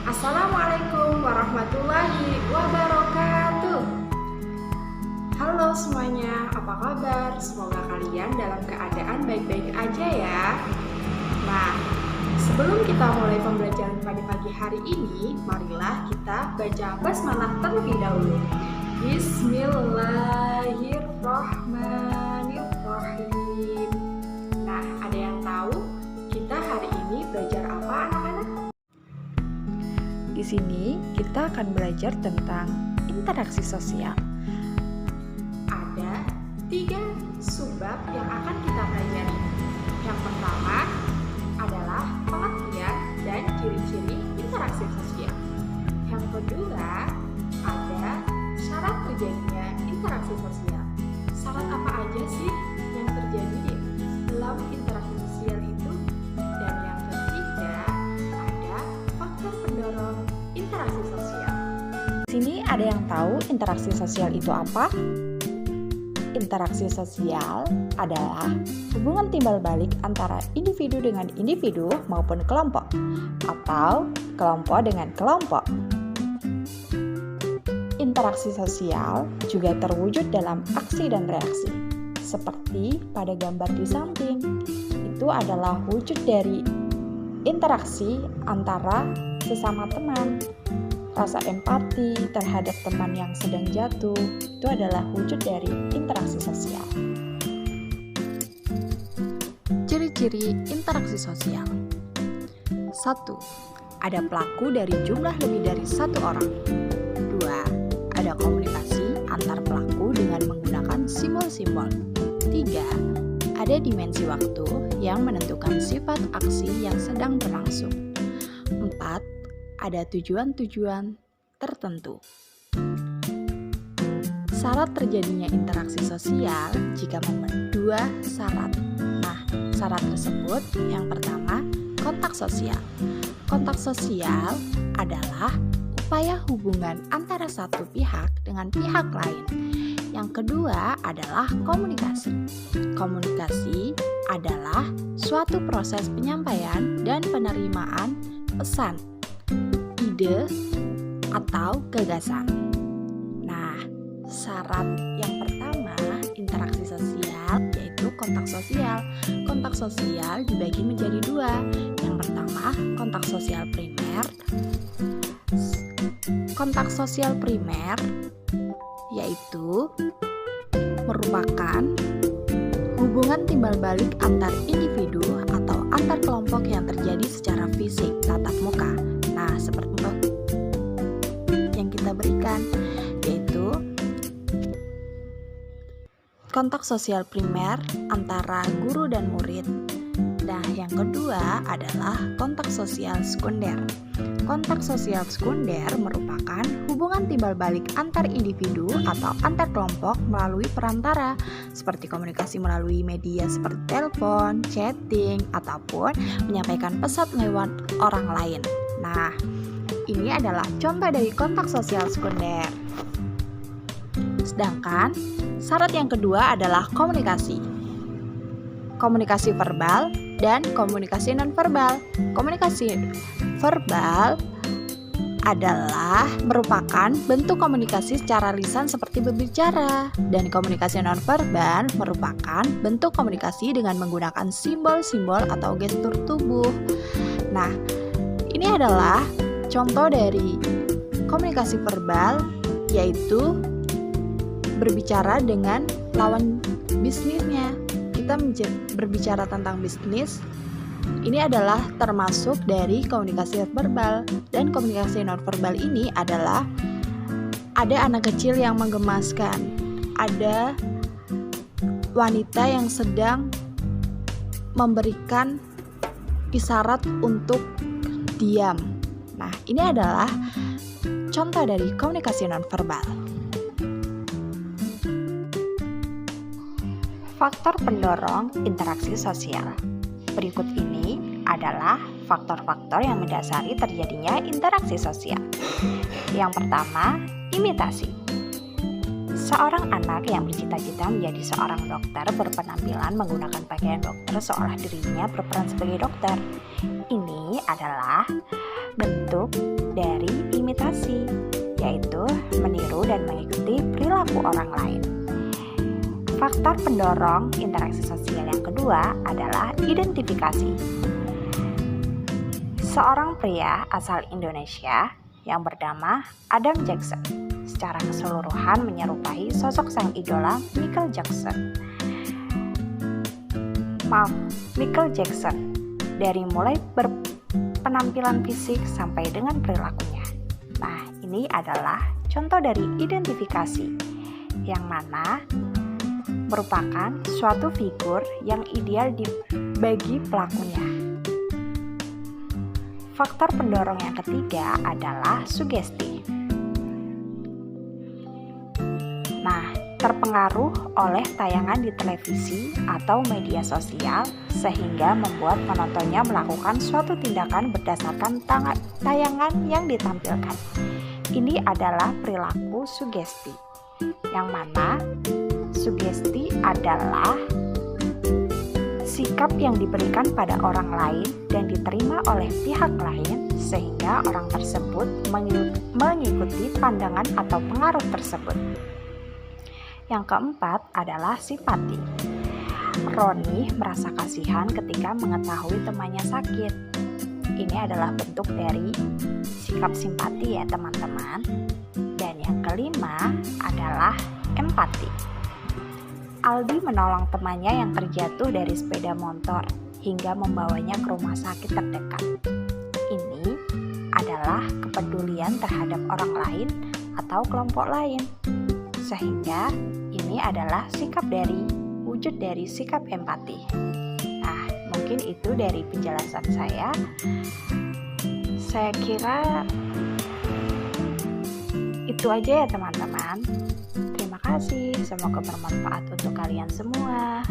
Assalamualaikum warahmatullahi wabarakatuh. Halo semuanya, apa kabar? Semoga kalian dalam keadaan baik-baik aja ya. Nah, sebelum kita mulai pembelajaran pada pagi hari ini, marilah kita baca basmalah terlebih dahulu. Bismillahirrahmanirrahim. Nah, ada yang tahu kita hari ini belajar apa, anak-anak? Di sini kita akan belajar tentang interaksi sosial. Ada 3 subbab yang akan kita pelajari. Yang pertama adalah pengertian dan ciri-ciri interaksi sosial. Yang kedua ada syarat terjadinya interaksi sosial. Syarat apa aja sih yang terjadi dalam interaksi sosial itu? Dan yang ketiga ada faktor pendorong interaksi sosial. Di sini ada yang tahu interaksi sosial itu apa? Interaksi sosial adalah hubungan timbal balik antara individu dengan individu maupun kelompok, atau kelompok dengan kelompok. Interaksi sosial juga terwujud dalam aksi dan reaksi, seperti pada gambar di samping. Itu adalah wujud dari interaksi antara sesama teman. Rasa empati terhadap teman yang sedang jatuh itu adalah wujud dari interaksi sosial. Ciri-ciri interaksi sosial. 1. Ada pelaku dari jumlah lebih dari 1 orang. 2. Ada komunikasi antar pelaku dengan menggunakan simbol-simbol. 3. Ada dimensi waktu yang menentukan sifat aksi yang sedang berlangsung. 4. Ada tujuan-tujuan tertentu. Syarat terjadinya interaksi sosial jika memenuhi 2 syarat. Nah, syarat tersebut yang pertama, kontak sosial. Kontak sosial adalah upaya hubungan antara satu pihak dengan pihak lain. Yang kedua adalah komunikasi. Komunikasi adalah suatu proses penyampaian dan penerimaan pesan, ide, atau gagasan. Nah, syarat yang pertama interaksi sosial yaitu kontak sosial. Kontak sosial dibagi menjadi 2. Yang pertama, kontak sosial primer. Kontak sosial primer yaitu merupakan hubungan timbal balik antar individu atau antar kelompok yang terjadi secara fisik, tatap muka. Nah, seperti yang kita berikan, yaitu kontak sosial primer antara guru dan murid. Nah, yang kedua adalah kontak sosial sekunder. Kontak sosial sekunder merupakan hubungan timbal balik antar individu atau antar kelompok melalui perantara, seperti komunikasi melalui media seperti telepon, chatting, ataupun menyampaikan pesan lewat orang lain. Nah, ini adalah contoh dari kontak sosial sekunder. Sedangkan syarat yang kedua adalah komunikasi. Komunikasi verbal dan komunikasi nonverbal. Komunikasi verbal adalah merupakan bentuk komunikasi secara lisan seperti berbicara, dan komunikasi nonverbal merupakan bentuk komunikasi dengan menggunakan simbol-simbol atau gestur tubuh. Nah, ini adalah contoh dari komunikasi verbal, yaitu berbicara dengan lawan bisnisnya. Kita berbicara tentang bisnis. Ini adalah termasuk dari komunikasi verbal. Dan komunikasi nonverbal ini adalah ada anak kecil yang menggemaskan, ada wanita yang sedang memberikan isyarat untuk diam. Nah, ini adalah contoh dari komunikasi nonverbal. Faktor pendorong interaksi sosial. Berikut ini adalah faktor-faktor yang mendasari terjadinya interaksi sosial. Yang pertama, imitasi. Seorang anak yang bercita-cita menjadi seorang dokter berpenampilan menggunakan pakaian dokter seolah dirinya berperan sebagai dokter. Ini adalah bentuk dari imitasi, yaitu meniru dan mengikuti perilaku orang lain. Faktor pendorong interaksi sosial yang kedua adalah identifikasi. Seorang pria asal Indonesia yang bernama Adam Jackson secara keseluruhan menyerupai sosok sang idola Michael Jackson. Michael Jackson dari mulai berpenampilan fisik sampai dengan perilakunya. Nah, ini adalah contoh dari identifikasi yang mana merupakan suatu figur yang ideal bagi pelakunya. Faktor pendorong yang ketiga adalah sugesti. Nah, terpengaruh oleh tayangan di televisi atau media sosial sehingga membuat penontonnya melakukan suatu tindakan berdasarkan tayangan yang ditampilkan. Ini adalah perilaku sugesti, yang mana sugesti adalah sikap yang diberikan pada orang lain dan diterima oleh pihak lain sehingga orang tersebut mengikuti pandangan atau pengaruh tersebut. Yang keempat adalah simpati. Roni merasa kasihan ketika mengetahui temannya sakit. Ini adalah bentuk dari sikap simpati ya teman-teman. Dan yang kelima adalah empati. Aldi menolong temannya yang terjatuh dari sepeda motor hingga membawanya ke rumah sakit terdekat. Ini adalah kepedulian terhadap orang lain atau kelompok lain. Sehingga ini adalah wujud dari sikap empati. Nah, mungkin itu dari penjelasan saya. Saya kira itu aja ya teman-teman. Terima kasih, semoga bermanfaat untuk kalian semua.